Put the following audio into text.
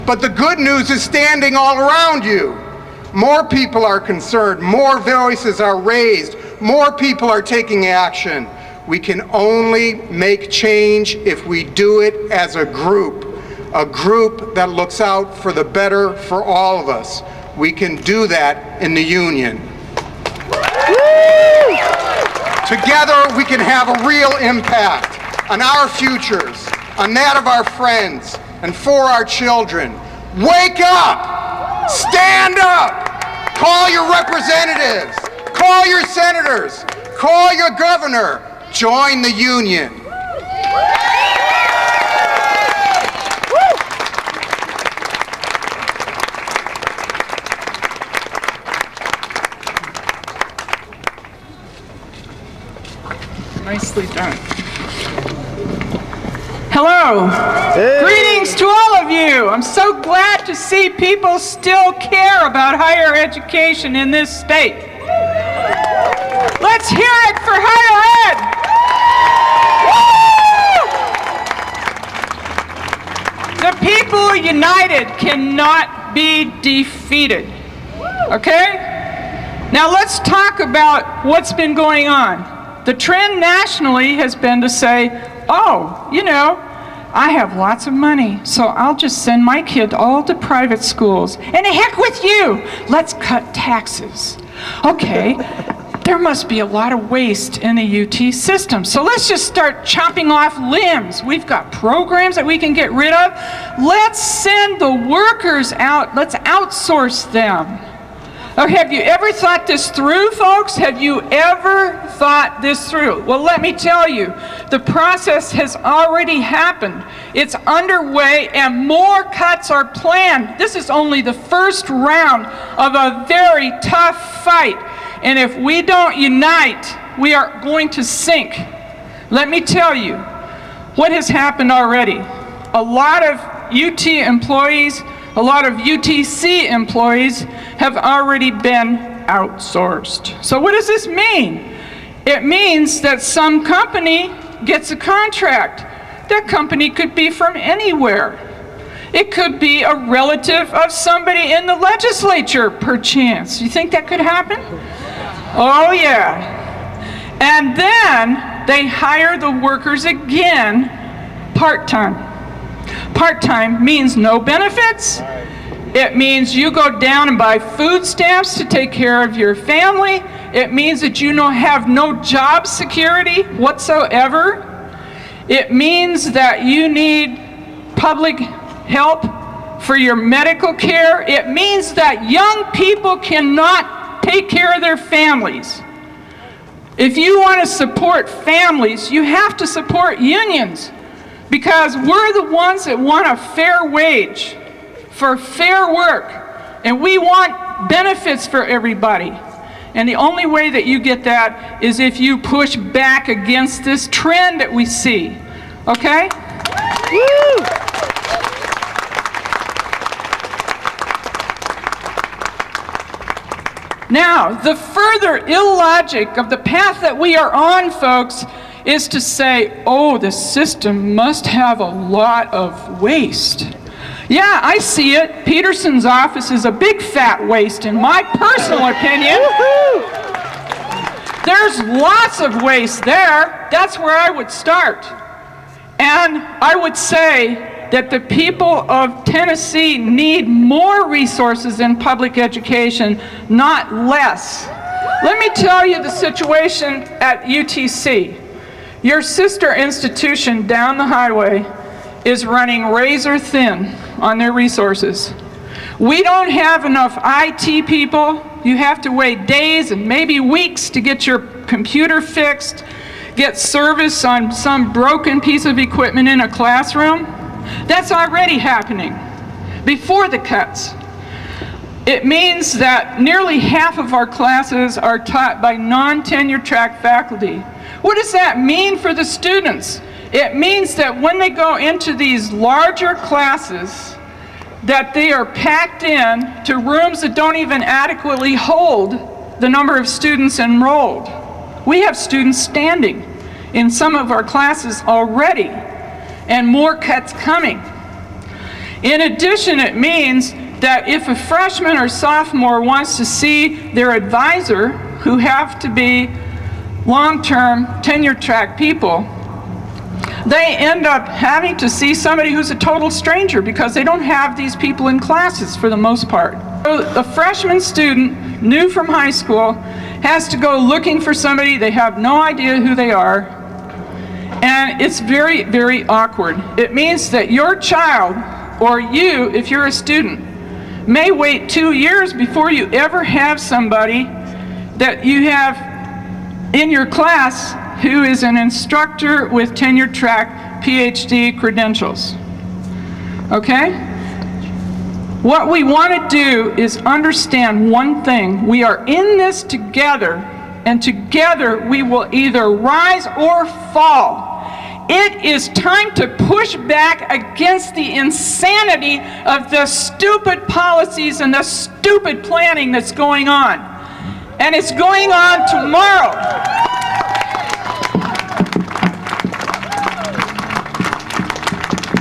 But the good news is standing all around you. More people are concerned, more voices are raised, more people are taking action. We can only make change if we do it as a group that looks out for the better for all of us. We can do that in the union. Together we can have a real impact on our futures, on that of our friends, and for our children. Wake up! Stand up! Call your representatives! Call your senators! Call your governor! Join the union! Nicely done. Hello. Hey. Greetings to all of you. I'm so glad to see people still care about higher education in this state. Let's hear it for higher ed. Woo! The people united cannot be defeated. Okay? Now let's talk about what's been going on. The trend nationally has been to say, oh, you know, I have lots of money, so I'll just send my kid all to private schools. And heck with you, let's cut taxes. Okay, there must be a lot of waste in the UT system, so let's just start chopping off limbs. We've got programs that we can get rid of. Let's send the workers out, let's outsource them. Okay, have you ever thought this through, folks? Have you ever thought this through? Well, let me tell you, the process has already happened. It's underway and more cuts are planned. This is only the first round of a very tough fight. And if we don't unite, we are going to sink. Let me tell you what has happened already. A lot of UT employees, a lot of UTC employees have already been outsourced. So what does this mean? It means that some company gets a contract. That company could be from anywhere. It could be a relative of somebody in the legislature, perchance. You think that could happen? Oh yeah. And then they hire the workers again part-time. Part-time means no benefits. It means you go down and buy food stamps to take care of your family. It means that you have no job security whatsoever. It means that you need public help for your medical care. It means that young people cannot take care of their families. If you want to support families, you have to support unions, because we're the ones that want a fair wage for fair work, and we want benefits for everybody. And the only way that you get that is if you push back against this trend that we see. Okay? Woo! Now, the further illogic of the path that we are on, folks, is to say, oh, the system must have a lot of waste. Yeah, I see it. Peterson's office is a big fat waste, in my personal opinion. There's lots of waste there. That's where I would start. And I would say that the people of Tennessee need more resources in public education, not less. Let me tell you the situation at UTC. Your sister institution down the highway is running razor thin on their resources. We don't have enough IT people. You have to wait days and maybe weeks to get your computer fixed, get service on some broken piece of equipment in a classroom. That's already happening before the cuts. It means that nearly half of our classes are taught by non-tenure track faculty. What does that mean for the students? It means that when they go into these larger classes, that they are packed in to rooms that don't even adequately hold the number of students enrolled. We have students standing in some of our classes already, and more cuts coming. In addition, it means that if a freshman or sophomore wants to see their advisor, who have to be long-term tenure-track people, they end up having to see somebody who's a total stranger because they don't have these people in classes for the most part. So a freshman student, new from high school, has to go looking for somebody. They have no idea who they are. And it's very, very awkward. It means that your child, or you, if you're a student, may wait 2 years before you ever have somebody that you have in your class who is an instructor with tenure-track PhD credentials. Okay? What we want to do is understand one thing. We are in this together, and together we will either rise or fall. It is time to push back against the insanity of the stupid policies and the stupid planning that's going on. And it's going on tomorrow.